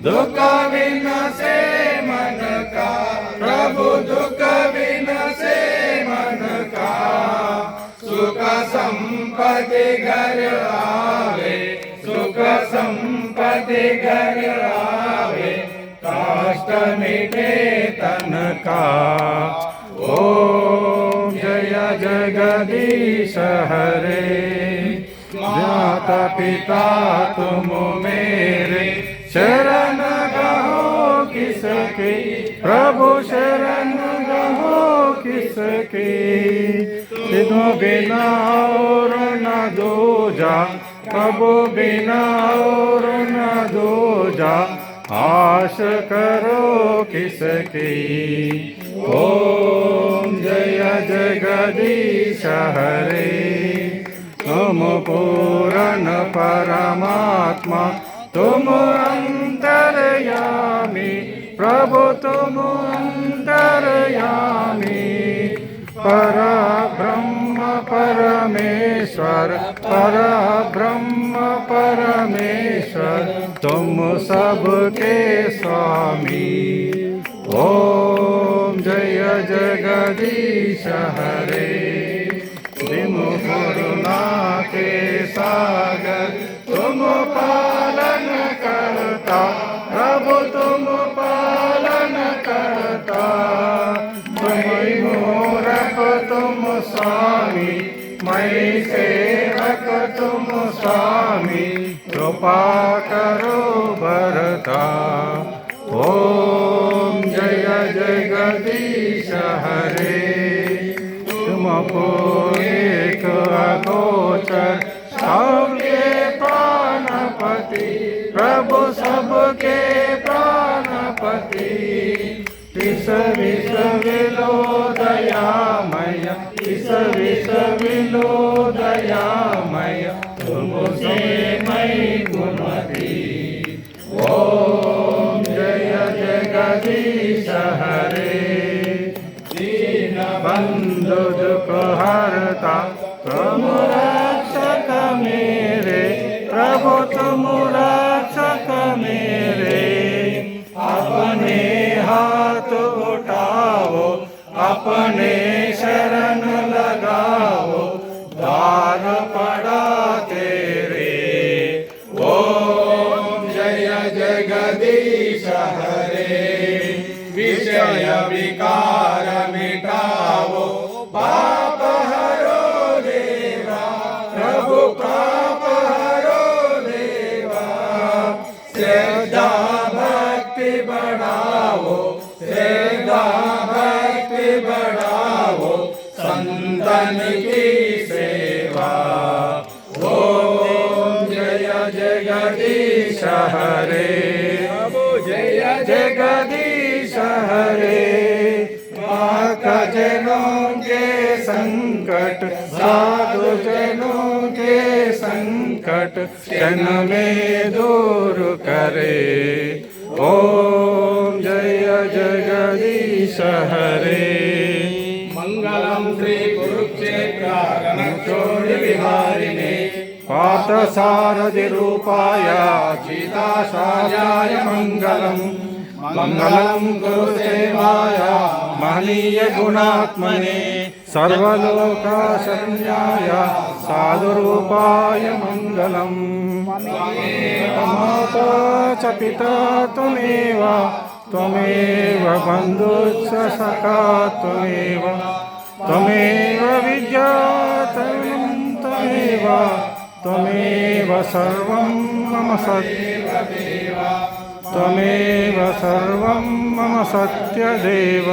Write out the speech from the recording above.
दुख विनसे मन का, प्रभु दुख विनसे मन का। सुख संपत्ति घर आवे, सुख संपत्ति घर आवे, कष्ट मिटे तन का। ओम जय जगदीश हरे, माता पिता तुम मेरे, शरण गहो किसकी, प्रभु शरण गहो किसकी। तुम बिना और न दूजा, प्रभु बिना और न दूजा, आश करो किसकी। ओम जय जगदीश हरे, तुम पूर्ण परमात्मा, तुम अंतर्यामी, प्रभु तुम अंतर्यामी। परब्रह्म परमेश्वर, परब्रह्म परमेश्वर, तुम सबके स्वामी। ओम जय जगदीश हरे, विमुख करुणा के सागर, तुम पालन करता, प्रभु तुम पालन करता। तुम मूरख तुम स्वामी, मैं सेवक तुम स्वामी, कृपा करो भरता। ओम जय जगदीश हरे, तुम एक अगोचर, सबके प्राणपति, प्रभु सबके प्राणपति। इस विश्वविलो दयामय, इस विश्वविलो दयामय, तुमसे मैं गुणमती। ओम जय जगदीश हरे, दीन बंधु दुख हरता, तुम रक्षक मेरे, प्रभु तुम रक्षक मेरे। अपने हाथ उठाओ, अपने शरण लगाओ, द्वार पड़ा तेरे। ओम जय जगदीश हरे, विषय विकार मिटाओ, पाप हरो देवा, प्रभु पाप हरो देवा। श्रद्धा भक्ति बढ़ाओ, श्रद्धा भक्ति बढ़ाओ, संतन की सेवा। ओम जय जगदीश हरे, जय जगदीश हरे। जनों के संकट, साधु जनों के संकट, क्षण में दूर करे। ओम जय जगदीश हरे, मंगलम श्री कुरुक्षेत्र रणक्षोणी विहारिणे, पार्थसारथि रूपाय सीताशार्याय मंगलम। मंगलम गुरुसेवाय महनीय गुणात्मने, सर्वलोकशरण्याय साधुरूपाय मंगलम। माता च पिता त्वमेव, त्वमेव बन्धुश्च सखा त्वमेव, त्वमेव विद्याधरं त्वमेव, त्वमेव सर्वं मम त्वमेव सर्वं मम सत्यदेव।